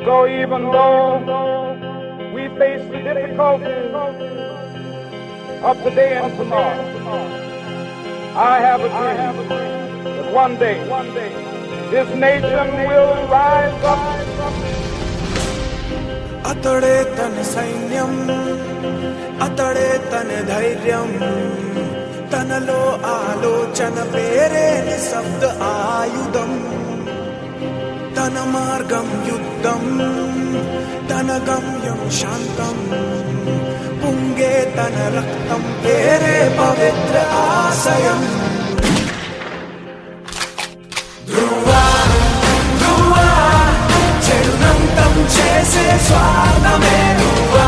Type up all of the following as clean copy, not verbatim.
So even though we face the difficulties of today and tomorrow, I have a dream that one day this nation will rise up. Atade tan sainyam, atade tan dhairyam, tanalo alochana pere nisabda ayudam, tana margam yuddham, tana gamyam shantam, punge tana raktam pere pavitra asayam. చేసే స్వార్థమే ధ్రువా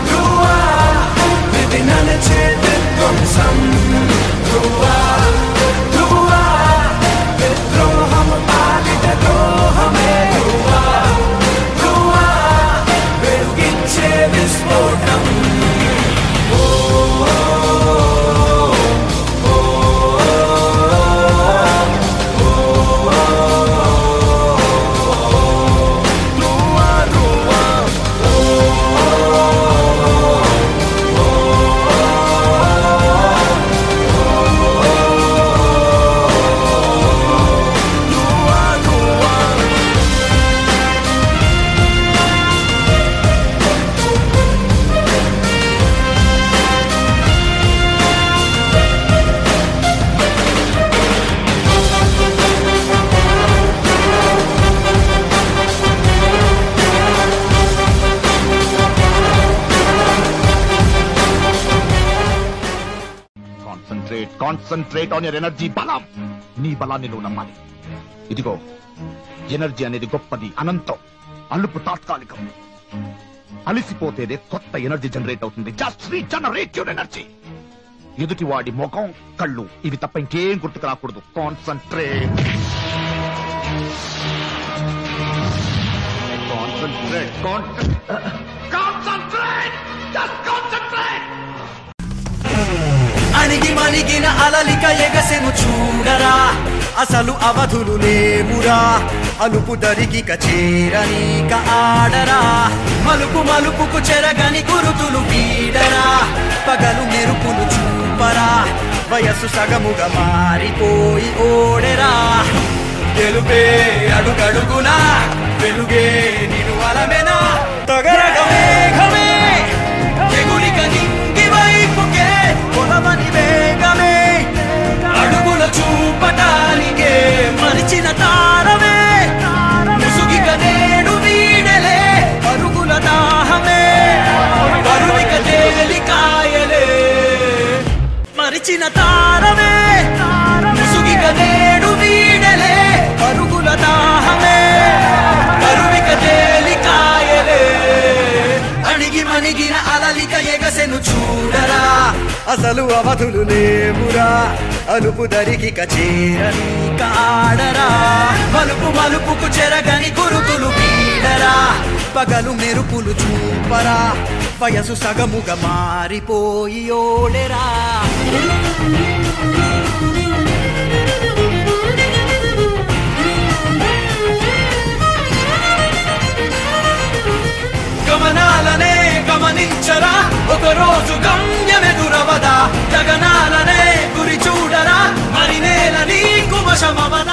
ధ్రువా విధి నడిచే విధ్వంసం ధ్రువా ధ్రువా విద్రోహం పాలిట ద్రోహమే ధ్రువా ధ్రువా వెలుగిచ్చే విస్ఫోటం concentrate on your energy. బలం, నీ బలాన్ని నువ్వు నమ్మాలి. ఇదిగో ఎనర్జీ అనేది గొప్పది, అనంతం. అలుపు తాత్కాలికం. అలిసిపోతేనే కొత్త ఎనర్జీ జనరేట్ అవుతుంది. Just regenerate your energy. ఎదుటివాడి ముఖం, కళ్ళు ఇవి తప్ప ఇంకేం గుర్తుకు రాకూడదు. Concentrate concentrate concentrate just concentrate. అణిగి మణిగిన అలలిక ఎగసెను చూడరా, అసలు అవధులు లేవురా. అలుపు దరిగిక చేరనీక ఆడరా, మలుపు మలుపుకు చెరగని గురుతులు వీడరా. పగలు మెరుపులు చూపరా, వయస్సు సగముగా మారిపోయి ఓడెరా. గెలుపే అడుగడుగునా, వెలుగే నిను అలమెనా. తగరగ మేఘమే ఎగురిక నింగి వైపుకే, కొలవని వేగమే అడుగుల చూపటానికే. మరిచిన తారమే ముసుగిక నేడు వీడలే, పరుగుల దాహమే పరువిక తేలికాయలే. మరిచిన తారమే ముసుగిక నేడు వీడలే, పరుగుల దాహమే పరువిక తేలికాయలే. అణిగి మణిగిన అలలిక ఎగసెను చూడరా, అసలు అవధులు లేవురా. అలుపు దరిగిక చేరనీక ఆడరా, మలుపు మలుపుకు చెరగని గురుతులు వీడరా. పగలు మెరుపులు చూపరా, వయసు సగముగా మారిపోయి ఓడెరా. గమనాలనే గమనించరా, ఒకరోజు గమ్యమెదురవదా. గగనాలనే గురి చూడరా, మరి నేల నీకు వశమవదా.